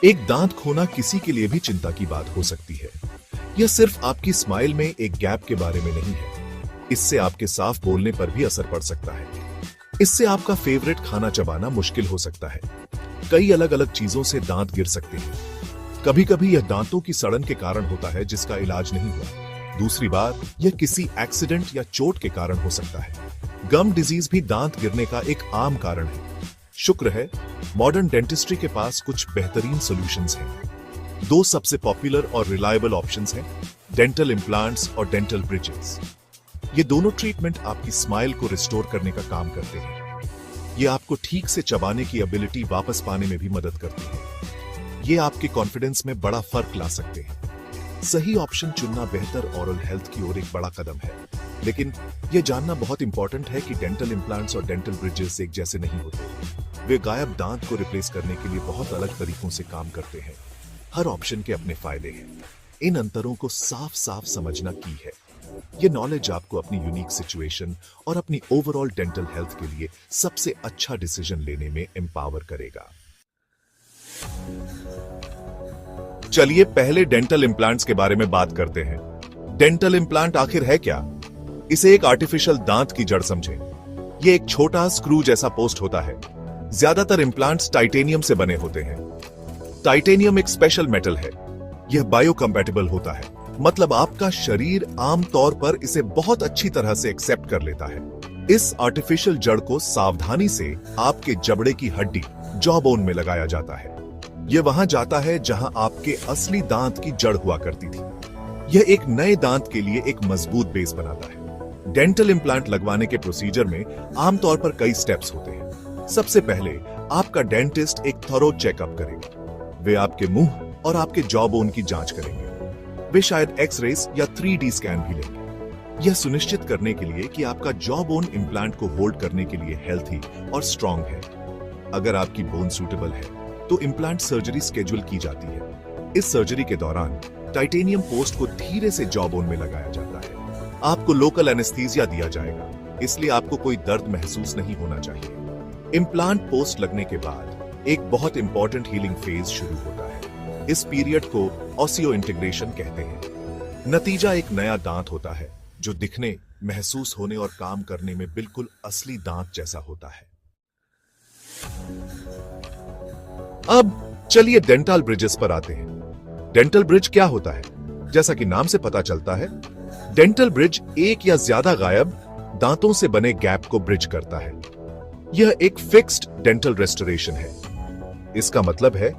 एक दांत खोना किसी के लिए भी चिंता की बात हो सकती है। यह सिर्फ आपकी स्माइल में एक गैप के बारे में नहीं है, इससे आपके साफ बोलने पर भी असर पड़ सकता है। इससे आपका फेवरेट खाना चबाना मुश्किल हो सकता है। कई अलग अलग चीजों से दांत गिर सकते हैं। कभी कभी यह दांतों की सड़न के कारण होता है जिसका इलाज नहीं हुआ। दूसरी बार यह किसी एक्सीडेंट या चोट के कारण हो सकता है। गम डिजीज भी दांत गिरने का एक आम कारण है। शुक्र है मॉडर्न डेंटिस्ट्री के पास कुछ बेहतरीन सॉल्यूशंस हैं। दो सबसे पॉपुलर और रिलायबल ऑप्शंस हैं, डेंटल इम्प्लांट्स और डेंटल ब्रिजेस। ये दोनों ट्रीटमेंट आपकी स्माइल को रिस्टोर करने का काम करते हैं। ये आपको ठीक से चबाने की एबिलिटी वापस पाने में भी मदद करते हैं। ये आपके कॉन्फिडेंस में बड़ा फर्क ला सकते हैं। सही ऑप्शन चुनना बेहतर ओरल हेल्थ की ओर एक बड़ा कदम है, लेकिन यह जानना बहुत इंपॉर्टेंट है कि डेंटल इम्प्लांट्स और डेंटल ब्रिजेस एक जैसे नहीं होते। वे गायब दांत को रिप्लेस करने के लिए बहुत अलग तरीकों से काम करते हैं। हर ऑप्शन के अपने फायदे हैं। इन अंतरों को साफ साफ समझना की है। यह नॉलेज आपको अपनी यूनिक सिचुएशन और अपनी ओवरऑल डेंटल हेल्थ के लिए सबसे अच्छा डिसीजन लेने में एम्पावर करेगा। चलिए पहले डेंटल इम्प्लांट्स के बारे में बात करते हैं। डेंटल इम्प्लांट आखिर है क्या? इसे एक आर्टिफिशियल दांत की जड़ समझें। यह एक छोटा स्क्रू जैसा पोस्ट होता है। ज्यादातर इम्प्लांट्स टाइटेनियम से बने होते हैं। टाइटेनियम एक स्पेशल मेटल है। यह बायोकम्पैटिबल होता है, मतलब आपका शरीर आमतौर पर इसे बहुत अच्छी तरह से एक्सेप्ट कर लेता है। इस आर्टिफिशियल जड़ को सावधानी से आपके जबड़े की हड्डी जॉ बोन में लगाया जाता है। यह वहां जाता है जहां आपके असली दांत की जड़ हुआ करती थी। यह एक नए दांत के लिए एक मजबूत बेस बनाता है। डेंटल इम्प्लांट लगवाने के प्रोसीजर में आमतौर पर कई स्टेप्स होते हैं। सबसे पहले आपका डेंटिस्ट एक थॉरो चेकअप करेगा। वे आपके मुंह और आपके जॉ बोन की जांच करेंगे। वे शायद एक्सरेस या 3D स्कैन भी लेंगे, यह सुनिश्चित करने के लिए कि आपका जॉ बोन इम्प्लांट को होल्ड करने के लिए हेल्थी और स्ट्रांग है। अगर आपकी बोन सूटेबल है तो इम्प्लांट सर्जरी स्केड्यूल की जाती है। इस सर्जरी के दौरान टाइटेनियम पोस्ट को धीरे से जॉ बोन में लगाया जाता है। आपको लोकल एनेस्थीसिया दिया जाएगा, इसलिए आपको कोई दर्द महसूस नहीं होना चाहिए। इम्प्लांट पोस्ट लगने के बाद एक बहुत इंपॉर्टेंट हीलिंग फेज शुरू होता है। इस पीरियड को ऑसियो इंटीग्रेशन कहते हैं। नतीजा एक नया दांत होता है जो दिखने, महसूस होने और काम करने में बिल्कुल असली दांत जैसा होता है। अब चलिए डेंटल ब्रिजेस पर आते हैं। डेंटल ब्रिज क्या होता है? जैसा कि नाम से पता चलता है, डेंटल ब्रिज एक या ज्यादा गायब दांतों से बने गैप को ब्रिज करता है। यह एक फिक्स्ड डेंटल रेस्टोरेशन है। इसका मतलब है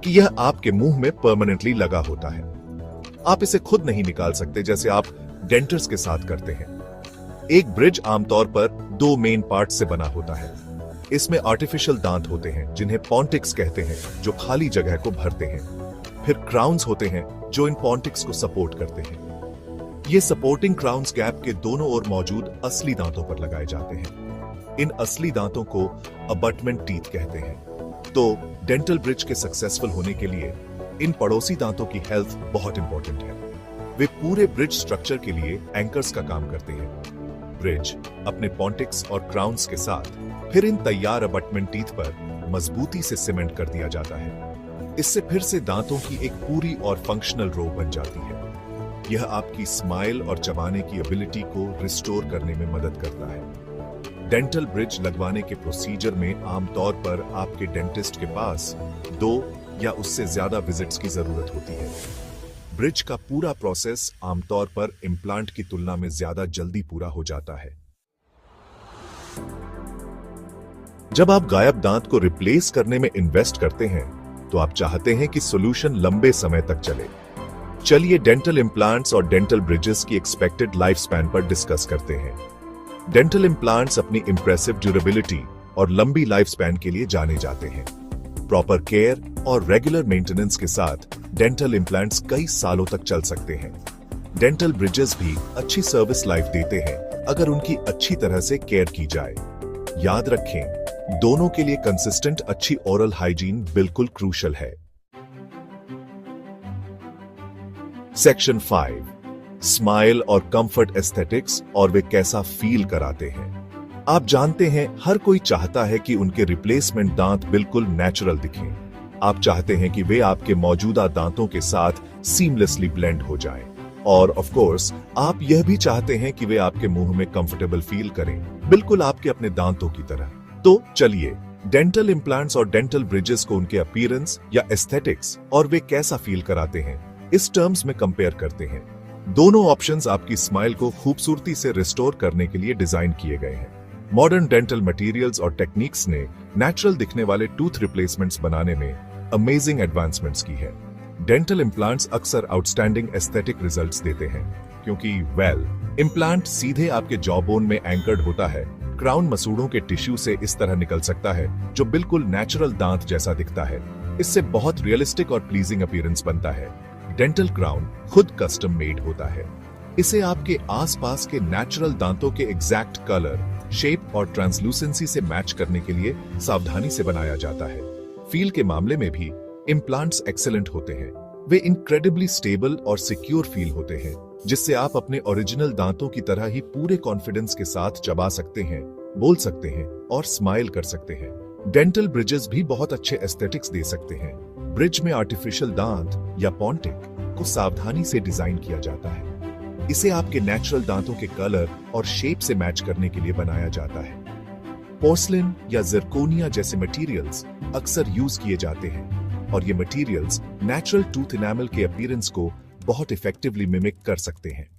कि यह आपके मुंह में परमानेंटली लगा होता है। आप इसे खुद नहीं निकाल सकते जैसे आप डेंटिस्ट के साथ करते हैं। एक ब्रिज आमतौर पर दो मेन पार्ट से बना होता है। इसमें आर्टिफिशियल दांत होते हैं जिन्हें पॉन्टिक्स कहते हैं, जो खाली जगह को भरते हैं। फिर क्राउन्स होते हैं जो इन पॉन्टिक्स को सपोर्ट करते हैं। ये सपोर्टिंग क्राउन्स गैप के दोनों ओर मौजूद असली दांतों पर लगाए जाते हैं। इन असली दांतों को अबटमेंट टीथ कहते हैं। तो डेंटल ब्रिज के सक्सेसफुल होने के लिए इन पड़ोसी दांतों की हेल्थ बहुत इंपॉर्टेंट है। वे पूरे ब्रिज स्ट्रक्चर के लिए एंकर्स का काम करते हैं। ब्रिज अपने पॉन्टिक्स और क्राउन्स के साथ फिर इन तैयार अबटमेंट टीथ पर मजबूती से सीमेंट कर दिया जाता है। इससे फिर से दांतों की एक पूरी और फंक्शनल रो बन जाती है। यह आपकी स्माइल और चबाने की एबिलिटी को रिस्टोर करने में मदद करता है। डेंटल ब्रिज लगवाने के प्रोसीजर में आमतौर पर आपके डेंटिस्ट के पास 2 या उससे ज्यादा विजिट्स की जरूरत होती है। ब्रिज का पूरा प्रोसेस आमतौर पर इम्प्लांट की तुलना में ज्यादा जल्दी पूरा हो जाता है। जब आप गायब दांत को रिप्लेस करने में इन्वेस्ट करते हैं तो आप चाहते हैं कि सॉल्यूशन लंबे समय तक चले। चलिए डेंटल इम्प्लांट्स और डेंटल ब्रिजेस की एक्सपेक्टेड लाइफ स्पैन पर डिस्कस करते हैं। डेंटल इम्प्लांट्स अपनी इंप्रेसिव ड्यूरेबिलिटी और लंबी लाइफ स्पैन के लिए जाने जाते हैं। प्रॉपर केयर और रेगुलर मेंटेनेंस के साथ डेंटल इम्प्लांट्स कई सालों तक चल सकते हैं। डेंटल ब्रिजेस भी अच्छी सर्विस लाइफ देते हैं अगर उनकी अच्छी तरह से केयर की जाए। याद रखें, दोनों के लिए कंसिस्टेंट अच्छी ओरल हाइजीन बिल्कुल क्रूशल है। सेक्शन 5, स्माइल और कंफर्ट एस्थेटिक्स और वे कैसा फील कराते हैं। आप जानते हैं, हर कोई चाहता है कि उनके रिप्लेसमेंट दांत बिल्कुल नेचुरल दिखें। आप चाहते हैं कि वे आपके मौजूदा दांतों के साथ सीमलेसली ब्लेंड हो जाएं। और ऑफ कोर्स आप यह भी चाहते हैं कि वे आपके मुंह में कंफर्टेबल फील करें, बिल्कुल आपके अपने दांतों की तरह। तो चलिए डेंटल इम्प्लांट्स और डेंटल ब्रिजेस को उनके अपीयरेंस या एस्थेटिक्स और वे कैसा फील कराते हैं, इस टर्म्स में कंपेयर करते हैं। दोनों ऑप्शंस आपकी स्माइल को खूबसूरती से रिस्टोर करने के लिए डिजाइन किए गए हैं। मॉडर्न डेंटल मटेरियल्स और टेक्निक्स ने नेचुरल दिखने वाले टूथ रिप्लेसमेंट्स बनाने में अमेजिंग एडवांसमेंट्स की है। डेंटल इम्प्लांट्स अक्सर आउटस्टैंडिंग एस्थेटिक रिजल्ट्स देते हैं क्योंकि इम्प्लांट सीधे आपके जॉबोन में एंकर्ड होता है। क्राउन मसूड़ों के टिश्यू से इस तरह निकल सकता है जो बिल्कुल नेचुरल दांत जैसा दिखता है। इससे बहुत रियलिस्टिक और प्लीजिंग अपीयरेंस बनता है। डेंटल क्राउन खुद कस्टम मेड होता है। इसे आपके आसपास के नेचुरल दांतों के एग्जैक्ट कलर, शेप और ट्रांसलूसेंसी से मैच करने के लिए सावधानी से बनाया जाता है। फील के मामले में भी इम्प्लांट्स एक्सेलेंट होते हैं। वे इनक्रेडिबली स्टेबल और सिक्योर फील होते हैं, जिससे आप अपने ओरिजिनल दांतों की तरह ही पूरे कॉन्फिडेंस के साथ चबा सकते हैं, बोल सकते हैं और स्माइल कर सकते हैं। डेंटल ब्रिजेस भी बहुत अच्छे एस्थेटिक्स दे सकते हैं। ब्रिज में आर्टिफिशियल दांत या पॉन्टिक को सावधानी से डिजाइन किया जाता है। इसे आपके नेचुरल दांतों के कलर और शेप से मैच करने के लिए बनाया जाता है। पोर्सलिन या जिरकोनिया जैसे मटेरियल्स अक्सर यूज किए जाते हैं और ये मटेरियल्स नेचुरल टूथ इनेमल के अपीयरेंस को बहुत इफेक्टिवली मिमिक कर सकते हैं।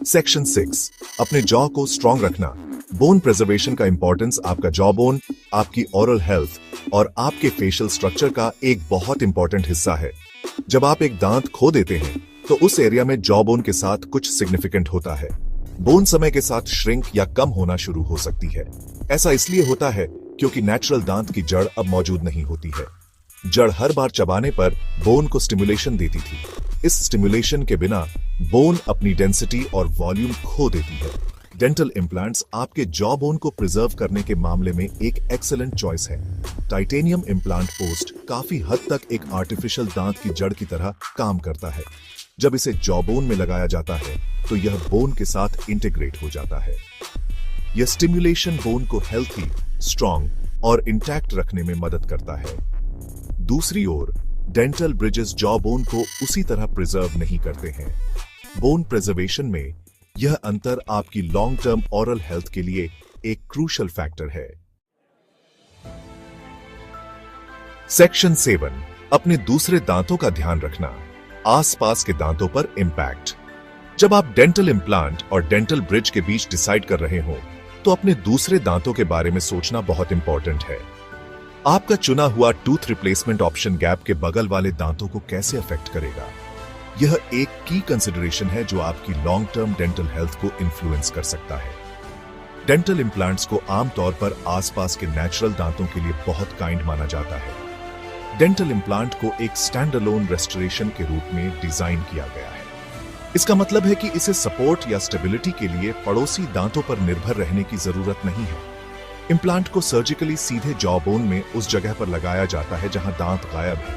सेक्शन 6, अपने जॉ को स्ट्रॉन्ग रखना। बोन प्रिजर्वेशन का इंपॉर्टेंस आपका जॉ बोन, आपकी ओरल हेल्थ और आपके फेशियल स्ट्रक्चर का एक बहुत इंपॉर्टेंट हिस्सा है। जब आप एक दांत खो देते हैं तो उस एरिया में जॉ बोन के साथ कुछ सिग्निफिकेंट होता है। बोन समय के साथ श्रिंक या कम होना शुरू हो सकती है। ऐसा इसलिए होता है क्योंकि नेचुरल दांत की जड़ अब मौजूद नहीं होती है। जड़ हर बार चबाने पर बोन को स्टिमुलेशन देती थी। इस स्टिमुलेशन के बिना बोन अपनी डेंसिटी और वॉल्यूम खो देती है। डेंटल इम्प्लांट्स आपके जॉ बोन को प्रिजर्व करने के मामले में एक एक्सीलेंट चॉइस है। टाइटेनियम इम्प्लांट पोस्ट काफी हद तक एक आर्टिफिशियल दांत की जड़ की तरह काम करता है। जब इसे जॉ बोन में लगाया जाता है तो यह बोन के साथ इंटीग्रेट हो जाता है। यह स्टिमुलेशन बोन को हेल्थी, स्ट्रॉन्ग और इंटैक्ट रखने में मदद करता है। दूसरी ओर डेंटल ब्रिजेस जॉ बोन को उसी तरह प्रिजर्व नहीं करते हैं। बोन प्रिजर्वेशन में यह अंतर आपकी लॉन्ग टर्म ओरल हेल्थ के लिए एक क्रूशियल फैक्टर है। सेक्शन 7, अपने दूसरे दांतों का ध्यान रखना। आसपास के दांतों पर इंपैक्ट। जब आप डेंटल इम्प्लांट और डेंटल ब्रिज के बीच डिसाइड कर रहे हो तो अपने दूसरे दांतों के बारे में सोचना बहुत इंपॉर्टेंट है। आपका चुना हुआ टूथ रिप्लेसमेंट ऑप्शन गैप के बगल वाले दांतों को कैसे अफेक्ट करेगा। यह एक की कंसिडरेशन है जो आपकी लॉन्ग टर्म डेंटल हेल्थ को इन्फ्लुएंस कर सकता है। डेंटल इम्प्लांट्स को आमतौर पर आसपास के नेचुरल दांतों के लिए बहुत काइंड माना जाता है। डेंटल इम्प्लांट को एक स्टैंड अलोन रेस्टोरेशन के रूप में डिजाइन किया गया है। इसका मतलब है कि इसे सपोर्ट या स्टेबिलिटी के लिए पड़ोसी दांतों पर निर्भर रहने की जरूरत नहीं है। इम्प्लांट को सर्जिकली सीधे जॉ बोन में उस जगह पर लगाया जाता है जहां दांत गायब है।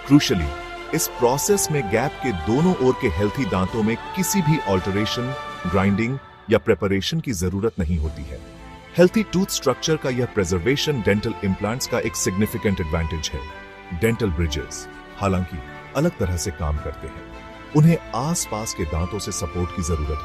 क्रूशियली, इस प्रोसेस में गैप के दोनों ओर के हेल्थी दांतों में किसी भी ऑल्टरेशन, ग्राइंडिंग या प्रिपरेशन की जरूरत नहीं होती है। हेल्थी टूथ स्ट्रक्चर का यह प्रिजर्वेशन डेंटल इम्प्लांट्स का एक सिग्निफिकेंट एडवांटेज है। डेंटल ब्रिजेस हालांकि अलग तरह से काम करते हैं। उन्हें आसपास के दांतों से सपोर्ट की जरूरत होती है।